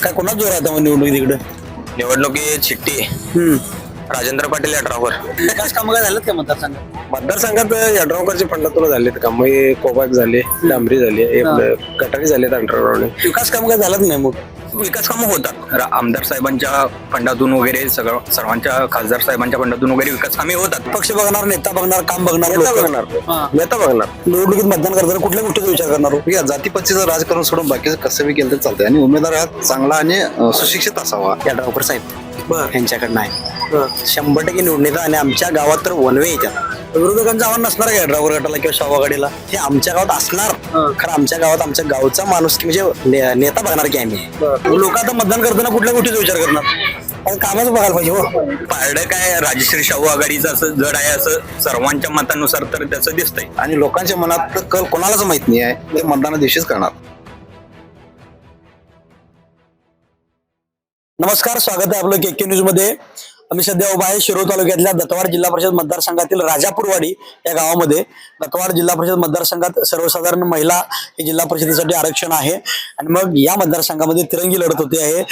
काय कोणाच जोर आहे आता निवडणूक तिकडे? निवडणुकीत चिठ्ठी राजेंद्र पाटील यड्रावकर. विकास कामं काय झालं का मतदारसंघात? मतदारसंघात यड्रावकरची फंडातून झालेत काम. कोबाक झाले, डांबरी झाली, गटारी झालेत अंडरग्राउंड. विकास कामं काय झालंच नाही मग. विकास कामं होतात आमदार साहेबांच्या फंडातून वगैरे सर्वांच्या खासदार साहेबांच्या फंडातून वगैरे विकास कामे होतात. पक्ष बघणार, नेता बघणार, काम बघणार, नेता लोकं. बघणार, नेता बघणार. निवडणुकीत मतदान करताना कुठल्या गोष्टीचा विचार करणार हो? या जातीपातीचं राजकारण सोडून बाकीचं कसं बी केलं तर चालतंय आणि उमेदवार हा चांगला आणि सुशिक्षित असावा. यड्रावकर साहेब यांच्याकडनं आहे 100% निवडून येतात आणि आमच्या गावात तर वनवे येतात. विरोधकांचं आव्हान नसणार का यड्रावकर गटाला किंवा शाहू आघाडीला? हे आमच्या गावात असणार. खरं आमच्या गावात आमच्या गावचा माणूस की म्हणजे नेता बघणार की आम्ही. लोक आता मतदान करताना कुठल्या गोष्टीचा विचार करणार? कारण कामच बघायला पाहिजे हो. पारडं काय राजश्री शाहू आघाडीचं असं जड आहे असं सर्वांच्या मतानुसार तर त्याचं दिसतंय. आणि लोकांच्या मनात कल कोणालाच माहित नाही आहे, ते मतदाना दिवशीच करणार. नमस्कार, स्वागत आहे आपलं केके न्यूज मध्ये. आम्ही सध्या उभा आहे शिरोळ तालुक्यातल्या दत्तवाड जिल्हा परिषद मतदारसंघातील राजापूरवाडी या गावामध्ये. दत्तवाड जिल्हा परिषद मतदारसंघात सर्वसाधारण महिला हे जिल्हा परिषदेसाठी आरक्षण आहे आणि मग या मतदारसंघामध्ये तिरंगी लढत होते आहे.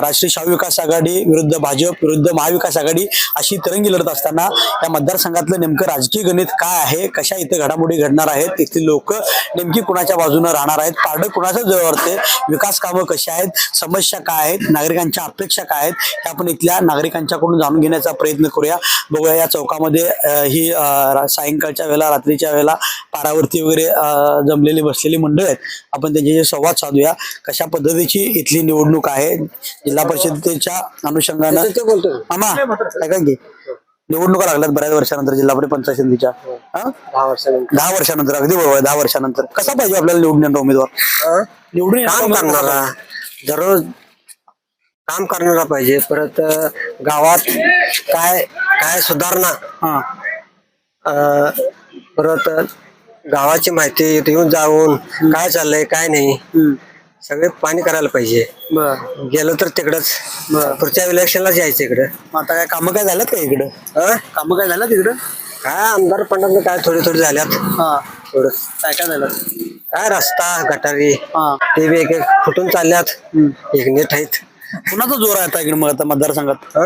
राष्ट्रीय शाहू विकास आघाडी विरुद्ध भाजप विरुद्ध महाविकास आघाडी अशी तिरंगी लढत असताना या मतदारसंघातलं नेमकं राजकीय गणित काय आहे, कशा इथे घडामोडी घडणार आहेत, इथली लोक नेमकी कुणाच्या बाजूने राहणार आहेत, पारडं कुणाच्या जवळते, विकास कामं कशी आहेत, समस्या काय आहेत, नागरिकांच्या अपेक्षा काय आहेत, हे आपण इथल्या नागरिकांच्याकडून जाणून घेण्याचा प्रयत्न करूया. बघूया या चौकामध्ये ही सायंकाळच्या वेळेला, रात्रीच्या वेळेला पारावरती वगैरे जमलेली बसलेली मंडळ आहेत. आपण त्यांच्याशी संवाद साधूया. कशा पद्धतीची इथली निवडणूक आहे जिल्हा परिषदेच्या अनुषंगानं. मामा काय की निवडणुका लागल्यात बऱ्याच वर्षानंतर जिल्हा परिषद पंचायत समितीच्या 10 वर्षानंतर. अगदी बरोबर, 10 वर्षानंतर. कसा पाहिजे आपल्याला निवडून येणारा उमेदवार? निवडून काम करणारा, दररोज काम करणारा पाहिजे. परत गावात काय काय सुधारणा, परत गावाची माहिती येऊन जाऊन काय चाललंय काय नाही सगळे पाणी करायला पाहिजे. गेलं तर तिकडच पुढच्या इलेक्शनला जायचं इकडं. आता काय कामं काय झाल्यात का इकडं? कामं काय झाल्यात इकडं? काय आमदार पंडात काय थोडी झाल्यात. थोडं काय काय झालं? काय रस्ता गटारी ते बी एक फुटून चालल्यात, एक नीट आहेत. कुणाचा जोर आहे आता इकडे मग आता मतदारसंघात?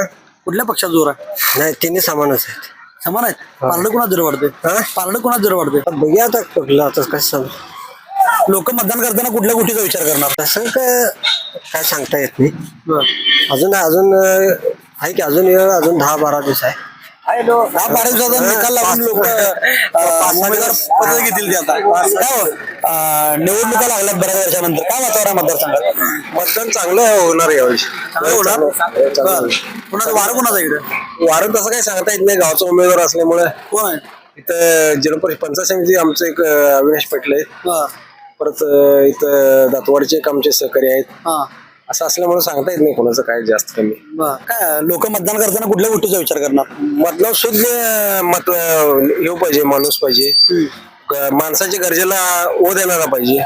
कुठल्या पक्षाचा जोर आहे? नाही तिन्ही समानच आहेत. समान आहेत. पारडं कुणाच जर वाढते? पारडं कुणाच जर वाढते? बघूया आता कुठलं आता कसं. लोक मतदान करताना कुठल्या गोष्टीचा विचार करणार? तसं काय सांगता येत नाही. अजून आहे की अजून 10-12 दिवस आहे. 10-12 दिवसाचा निकाल लागून लोक उमेदवार पद घेतील. ते आता काय निवडणुका लागल्यात बऱ्याच वर्षानंतर. काय वातावरण मतदारसंघात? मतदान चांगलं होणार यावेळी. चांगलं होणार. कुणाचं वारं कुणाचं इकडे? वारं तसं काही सांगता येत नाही. गावचा उमेदवार असल्यामुळे कोण आहे? इथं जिल्हा परिषद पंचायत समिती आमचं एक अविनाश पाटील आहे. परत इथं दातवाडचे एक आमचे सहकारी आहेत. असं असल्यामुळे सांगता येत नाही कोणाचं काय जास्त कमी. काय लोक मतदान करताना कुठल्या गोष्टीचा विचार करणार? मतलब शुद्ध मत येऊ पाहिजे, माणूस पाहिजे, माणसाच्या गरजेला ओ देणारा पाहिजे.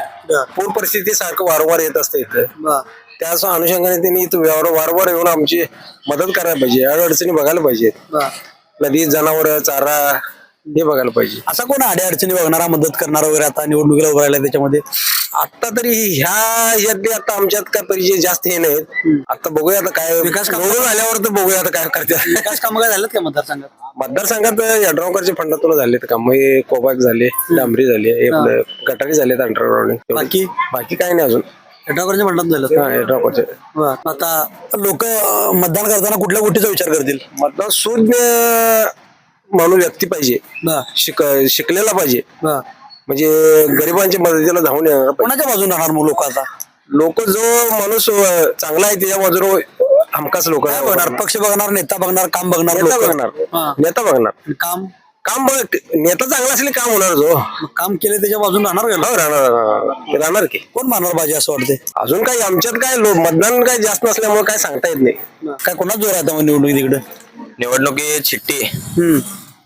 पूर परिस्थिती सारखं वारंवार येत असते इथं. त्याच अनुषंगाने त्यांनी इथं वारंवार येऊन आमची मदत करायला पाहिजे. अडचणी बघायला पाहिजेत. नदी, जनावर, चारा हे बघायला पाहिजे. असा कोण अडचणी बघणारा, मदत करणारा वगैरे आता निवडणुकीला उभं राहिला त्याच्यामध्ये? आता तरी ह्यातले आता आमच्यात काय परिचय जास्त हे नाहीत. आता बघूया आता काय विकास कामं निवडून आल्यावर तर बघूया आता काय करते. विकास कामं काय झालं का मतदारसंघात? मतदारसंघात यड्रावकरच्या फंडातून झालेत काम. कोबाक झाले, डांबरी झाले, गटारी झालेत अंडरग्राउंड. बाकी काय नाही अजून. यड्रावकरच्या फंडात झालं. यड्रावकरचे. आता लोक मतदान करताना कुठल्या गोष्टीचा विचार करतील? मतदान शुद्ध माणूस व्यक्ती पाहिजे, शिकलेला पाहिजे, म्हणजे गरिबांच्या मदतीला धावून येणार. कोणाच्या बाजूने राहणार मग लोक आता? लोक जो माणूस चांगला आहे त्याच्या बाजूला हमखास लोक बघणार. पक्ष बघणार, नेता बघणार, काम बघणार. नेता बघणार. काम नेता चांगला असले काम होणार. जो काम केले त्याच्या बाजून राहणार. राहणार की कोण मारणार पाहिजे असं वाटते? अजून काही आमच्यात काय मतदान काही जास्त नसल्यामुळे काय सांगता येत नाही. काय कोणाच जोर आहे आता निवडणूक तिकडे? निवडणुकीत चिठ्ठी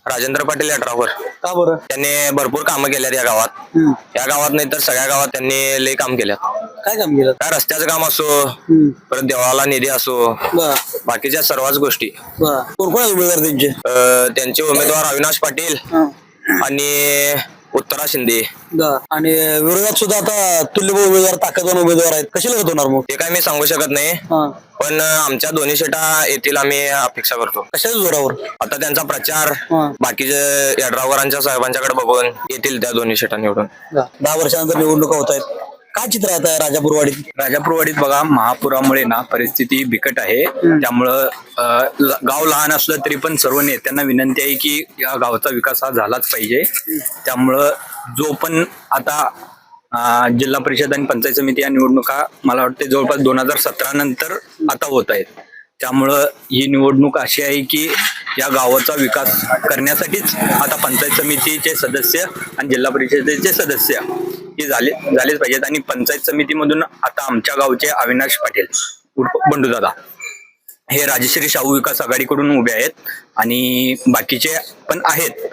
राजेंद्र पाटील यड्रावकर. का बरं? त्यांनी भरपूर कामं केल्यात या गावात. या गावात नाही तर सगळ्या गावात त्यांनी लई काम केलं. काय काम केलं? काय रस्त्याचं काम असो, परत देवाला निधी असो, बाकीच्या सर्वच गोष्टी. कोण कोण उमेदवार त्यांचे? त्यांचे उमेदवार अविनाश पाटील आणि उत्तरा शिंदे. आणि विरोधात सुद्धा आता तुल्यबळ उमेदवार, ताकदवान उमेदवार आहेत. कशी लढत होणार मग? ते काय मी सांगू शकत नाही, पण आमच्या दोन्ही सीटा येतील आम्ही अपेक्षा करतो. कशाच्या जोरावर? आता त्यांचा प्रचार बाकीचे यड्रावकरांच्या साहेबांच्याकडे बघून येतील त्या दोन्ही सीटा निवडून. 10 वर्षानंतर निवडणुका होत आहेत. काय चित्र आहे आता राजापूरवाडीत? राजापूरवाडीत बघा, महापुरामुळे ना परिस्थिती बिकट आहे. त्यामुळं गाव लहान असलं तरी पण सर्व नेत्यांना विनंती आहे की या गावचा विकास हा झालाच पाहिजे. त्यामुळं जो पण आता जिल्हा परिषद आणि पंचायत समिती या निवडणुका मला वाटते जवळपास 2017 नंतर आता होत आहेत. त्यामुळं ही निवडणूक अशी आहे की या गावाचा विकास करण्यासाठीच आता पंचायत समितीचे सदस्य आणि जिल्हा परिषदेचे सदस्य हे झालेच पाहिजेत. आणि पंचायत समितीमधून आता आमच्या गावचे अविनाश पाटील उर्फ बंडूदादा हे राजश्री शाहू विकास आघाडीकडून उभे आहेत आणि बाकीचे पण आहेत.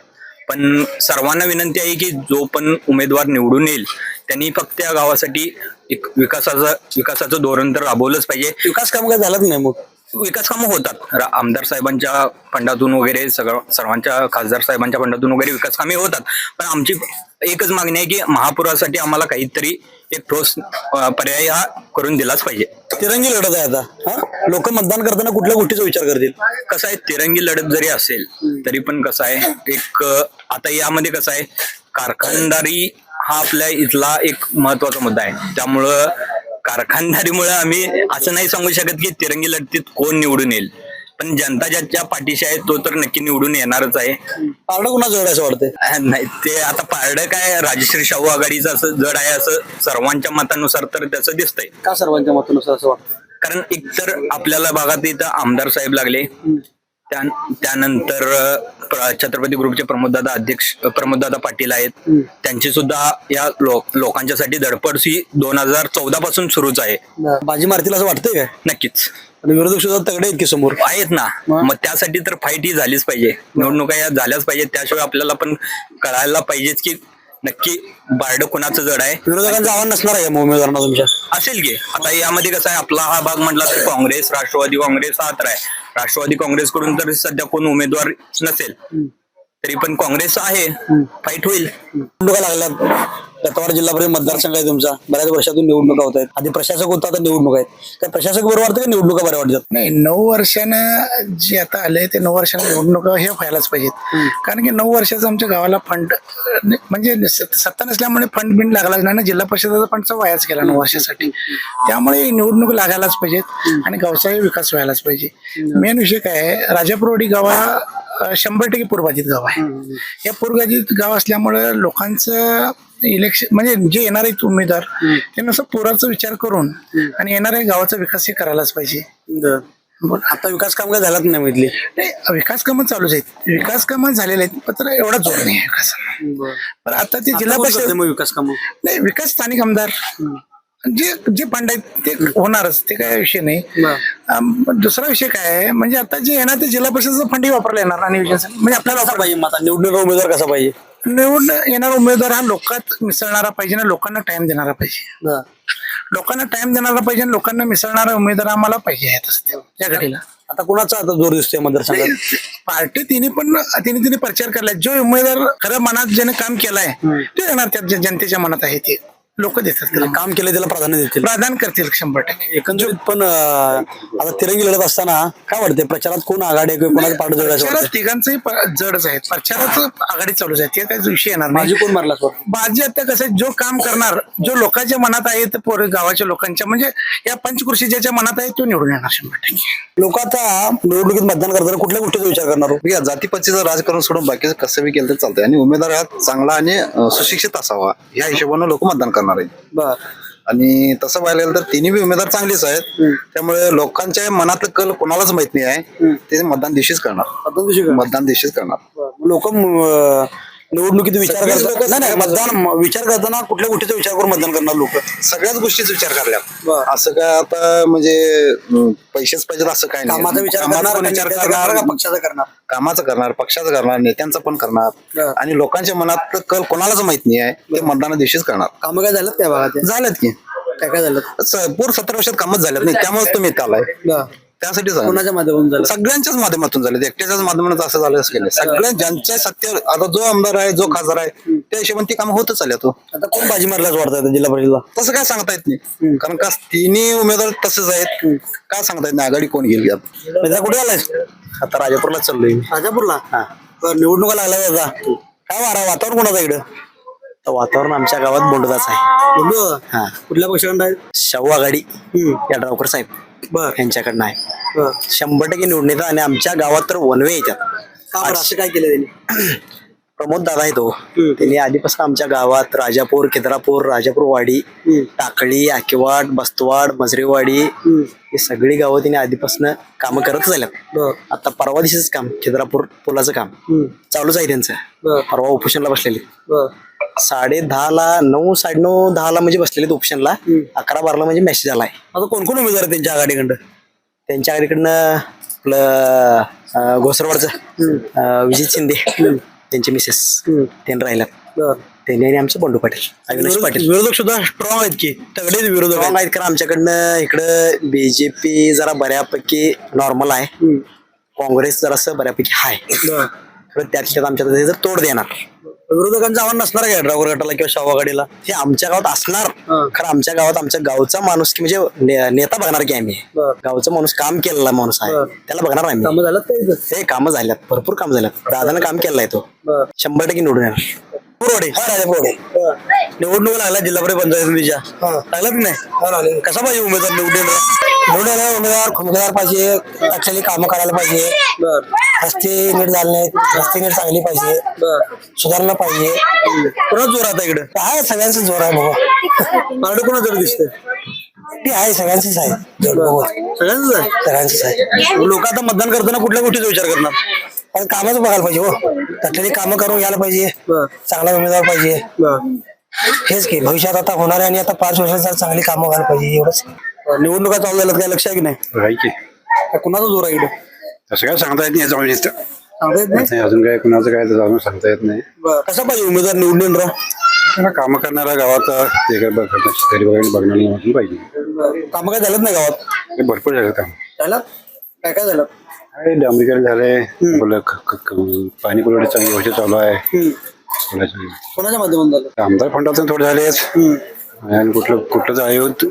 पण सर्वांना विनंती आहे की जो पण उमेदवार निवडून येईल त्यांनी फक्त या गावासाठी एक विकासाचं धोरण तर राबवलंच पाहिजे. विकास काम काय झालंच नाही मग? विकास कामं होतात. आमदार साहेबांच्या फंडातून वगैरे सर्वांच्या खासदार साहेबांच्या फंडातून वगैरे विकास कामे होतात. पण आमची एकच मागणी आहे की महापुरासाठी आम्हाला काहीतरी एक ठोस पर्याय हा करून दिलाच पाहिजे. तिरंगी लढत आहे आता. लोक मतदान करताना कुठल्या गोष्टीचा विचार करतील? कसं आहे, तिरंगी लढत जरी असेल तरी पण कसं आहे, एक आता यामध्ये कसं आहे, कारखानदारी हा आपल्या इथला एक महत्वाचा मुद्दा आहे. त्यामुळं कारखानदारीमुळे आम्ही असं नाही सांगू शकत की तिरंगी लढतीत कोण निवडून येईल, पण जनता ज्याच्या पाठीशी आहे तो तर नक्की निवडून येणारच आहे. पारडं कुणा जड असं वाटतंय? नाही, ते आता पारडं काय राजश्री शाहू आघाडीचं असं जड आहे असं सर्वांच्या मतानुसार तर त्याचं दिसतंय. का सर्वांच्या मतानुसार असं वाटतं? कारण एकतर आपल्याला भागात इथं आमदार साहेब लागले, त्यानंतर छत्रपती ग्रुपचे प्रमोददादा पाटील आहेत. त्यांची सुद्धा या लोकांच्यासाठी धडपड 2014 पासून सुरूच आहे. बाजी मारतील असं वाटतंय काय? नक्कीच. आणि विरोधक सुद्धा तगडे आहेत की समोर? आहेत ना. मग त्यासाठी तर फाईट ही झालीच पाहिजे, निवडणुका या झाल्याच पाहिजे. त्याशिवाय आपल्याला पण कळायला पाहिजेच की नक्की बारडं कुणाचं जड आहे. विरोधकांचं आव्हान नसणार आहे मग उमेदवारांना तुमच्या? असेल की. आता यामध्ये कसं आहे, आपला हा भाग म्हटला तर काँग्रेस, राष्ट्रवादी काँग्रेस हा तर आहे. राष्ट्रवादी काँग्रेसकडून तर सध्या कोण उमेदवार नसेल तरी पण काँग्रेस आहे, फाईट होईल. निवडणुका लागल्या. दत्तवाड जिल्हा परिषद मतदारसंघ आहे तुमचा. बऱ्याच वर्षातून निवडणुका होत आहेत. आधी प्रशासक होता, आता निवडणूक आहेत. काय प्रशासक बरोबर वाटतं का निवडणुका बऱ्या वाटतात? नाही, 9 वर्षानं जे आता आले ते 9 वर्षानं निवडणुका हे व्हायलाच पाहिजेत. कारण की 9 वर्षाचं आमच्या गावाला फंड म्हणजे सत्ता नसल्यामुळे फंड बिंड लागलाच नाही ना. जिल्हा परिषदेचा फंडचा वायाच गेला 9 वर्षासाठी. त्यामुळे निवडणूक लागायलाच पाहिजेत आणि गावचाही विकास व्हायलाच पाहिजे. मेन विषय काय आहे, राजापूरवाडी गावा 100% पूरबाधित गाव आहे. या पूरबाधित गाव असल्यामुळे लोकांचं इलेक्शन म्हणजे जे येणारे उमेदवार त्यांना असं पुराचा विचार करून आणि येणाऱ्या गावाचा विकास हे करायलाच पाहिजे. आता विकास काम काय झालाच नाही म्हटली? नाही, विकास कामं चालूच आहेत. विकास कामं झालेले आहेत, पण एवढा जोर नाही आहे विकास. पण आता ते जिल्हा परिषद विकास काम नाही, विकास स्थानिक आमदार जे फंड आहेत ते होणारच, ते काय विषय नाही. दुसरा विषय काय आहे, म्हणजे आता जे येणार ते जिल्हा परिषदेचा फंडही वापरला येणार आणि म्हणजे आपल्याला कसा पाहिजे? आता निवडणूक उमेदवार कसा पाहिजे? निवडून येणारा उमेदवार हा लोकात मिसळणारा पाहिजे ना, लोकांना टाइम देणारा पाहिजे. लोकांना टाइम देणारा पाहिजे आणि लोकांना मिसळणारा उमेदवार आम्हाला पाहिजे आहे त्या घडीला. आता कुणाचा आता जोर दिसतोय मतदारसंघात? पार्टी तिने प्रचार केलाय. जो उमेदवार खरं मनात ज्याने काम केलाय ते येणार, त्या जनतेच्या मनात आहे ते लोक देतात. त्याला काम केलं त्याला प्राधान्य देतील, प्राधान्य करतील 100%. एकंदरीत. पण आता तिरंगी लढत असताना काय वाटतंय, प्रचारात कोण आघाडी आहे, कोणाचं पाठ जोड आहे? प्रचारात तिघांचंही जडच आहे. प्रचारात आघाडी चालूच आहे, ते काही विषय येणार नाही. माझी कोण मारला सर? बाजी आता कसं आहे, जो काम करणार, जो लोकांच्या मनात आहे, ते गावाच्या लोकांच्या म्हणजे या पंचकृषी ज्याच्या मनात आहे तो निवडून येणार 100%. लोक आता निवडणुकीत मतदान करताना कुठल्या गोष्टीचा विचार करणार? जातीपातीचं राजकारण सोडून बाकीचं कसं बी केलं तर चालतंय आणि उमेदवार हा चांगला आणि सुशिक्षित असावा या हिशोबानं लोक मतदान करणार आहेत. बर. आणि तसं पाहायला गेलं तर तिन्ही बी उमेदवार चांगलेच आहेत. त्यामुळे लोकांच्या मनातलं कल कोणालाच माहित नाही आहे, ते मतदान दिवशीच करणार. लोक निवडणुकीत विचार करतात नाही, मतदान विचार करताना कुठल्या गोष्टीचा विचार करून मतदान करणार लोक? सगळ्याच गोष्टीचा विचार करल्या. असं काय आता म्हणजे पैसेच पाहिजे असं काय नाही. कामाचा विचार करणार का पक्षाचा करणार? कामाचं करणार, पक्षाचं करणार, नेत्यांचं पण करणार आणि लोकांच्या मनात कल कोणालाच माहित नाही आहे, ते मतदाना दिवशीच करणार. कामं काय झालं त्या भागात? झालेत की काय झालं? पूर 17 वर्षात कामच झालेत नाही, त्यामुळे तुम्ही इथं आलाय. त्यासाठी झालं कोणाच्या माध्यमातून झालं सगळ्यांच्याच माध्यमातून झाले एकट्याच्याच माध्यमातून असं झालं असं केलं सगळ्या ज्यांच्या सत्य आता जो आमदार आहे जो खासदार आहे त्या हिशोबाने ती कामं होतच चालल्या तो आता कोण बाजी मारलाच वाटतं जिल्हा परिषदला तसं काय सांगता येत नाही कारण का तिन्ही उमेदवार तसेच आहेत काय सांगता येत नाही आघाडी कोण घेईल यात मित्रा कुठे आलाय आता राजापूरला चाललोय मी. राजापूरला बरं, निवडणुका लागल्या दादा काय वारा वातावरण कोणाचं इकडं तर वातावरण आमच्या गावात बोंडदाच आहे बरं. हा कुठल्या पक्षाकडं आहे शाहू आघाडी यड्रावकर साहेब बर यांच्याकडनं आहे बर 100% निवडून येतात आणि आमच्या गावात तर वनवे येतात का बरं असं काय केलं त्यांनी प्रमोद दादा आहे तो त्यांनी आधीपासून आमच्या गावात राजापूर केद्रापूर राजापूर वाडी टाकळी आकेवाड बस्तवाड मजरेवाडी ही सगळी गावं त्यांनी आधीपासून कामं करत झाल्यात बर आता परवा दिवशीच काम केद्रापूर पुलाचं काम चालूच आहे त्यांचं बर परवा उपोषणला बसलेले बर 10:30ला 9 9:30 10ला म्हणजे बसलेले उपोषणला 11-12ला म्हणजे मेसेज आलाय आता कोण कोण उमेदवार आहेत त्यांच्या आघाडीकडं त्यांच्या आघाडीकडनं आपलं घोसरवाडचं विजित शिंदे त्यांचे मिसेस त्यांनी राहिल्यात बर त्यांनी आणि आमचं बंडू पाटील अविनाश पाटील विरोधक सुद्धा स्ट्रॉंग आहेत की तगडे विरोधक Strong आहेत कारण आमच्याकडनं इकडं बीजेपी जरा बऱ्यापैकी नॉर्मल आहे काँग्रेस जरासं बऱ्यापैकी हाय बर खरं त्याच्यात आमच्या त्याचं तोड देणार विरोधकांचं आव्हान नसणार का ड्रायव्हर गटाला किंवा शाहू आघाडीला हे आमच्या गावात असणार खरं आमच्या गावात आमच्या गावचा माणूस की म्हणजे नेता बघणार की आम्ही बर. गावचा माणूस काम केलेला माणूस आहे त्याला बघणार आम्ही कामं झालं काय हे कामं झाल्यात भरपूर काम झाल्यात दादानं काम केलंय तो बर 100% निवडून येणार पुरवडे हा राजापुरवडे निवडणूक लागल्या जिल्हा परिषद पंचायत समितीच्या लागला की नाही कसा पाहिजे उमेदवार निवडून उमेदवार पाहिजे ऍक्च्युअली कामं करायला पाहिजे बर रस्ते नीट झाले नाहीत रस्ते नीट चांगली पाहिजे बर सुधारणा पाहिजे कोणाच जोर आता इकडं आहे सगळ्यांचा जोर आहे बाबा पारडं कोणा जर दिसतंय ती आहे सगळ्यांचीच आहे जोर बाबा. सगळ्यांच आहे सगळ्यांचीच आहे लोक आता मतदान करताना कुठल्या गोष्टीचा विचार करणार पण कामच बघायला पाहिजे हो त्यातली कामं करून घ्यायला पाहिजे बर चांगला उमेदवार पाहिजे बर हेच की भविष्यात आता होणार आहे आणि आता 5 वर्षात जर चांगली कामं व्हायला पाहिजे एवढंच निवडणुका चालू झाल्यात काय लक्ष आहे की नाही आहे की काय कुणाचा जोर आहे इकडे तसं काय सांगता येत नाही जाऊन येतं सांगता येत नाही अजून काय कुणाचं काय तर जाऊन सांगता येत नाही बरं. कसा पाहिजे उमेदवार निवडून राहा त्यांना कामं करणाऱ्या गावात ते काय शेतकरी वगैरे बघणारी माणूस पाहिजे कामं काय झालं नाही गावात हे भरपूर झालं काम झालं काय काय झालं काय डांबरीकरण झालंय बोल पाणी पुरवठा चांगली गोष्ट चालू आहे कोणाच्या कोणाच्या माध्यमातून झालं आमदार फंडातून थोडे झालेच आणि कुठलं आयोग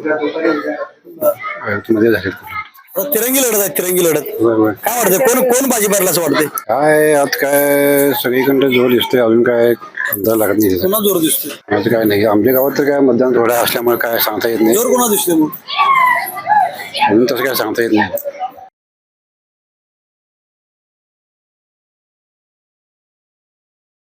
मध्ये झाले कुठलं आता तिरंगी लढत आहे तिरंगी लढत बरोबर काय वाटतंय कोण कोण बाजी मारला असं वाटतंय काय आत काय सगळीकडे जोर दिसतोय अजून काय अंदाज लागत नाही त्याचा. कोणा जोर दिसतोय माझं काय नाही आमच्या गावात तर काय मतदान थोडं असल्यामुळे काय सांगता येत नाही जोर कोणा दिसतोय मग अजून तसं काय सांगता येत नाही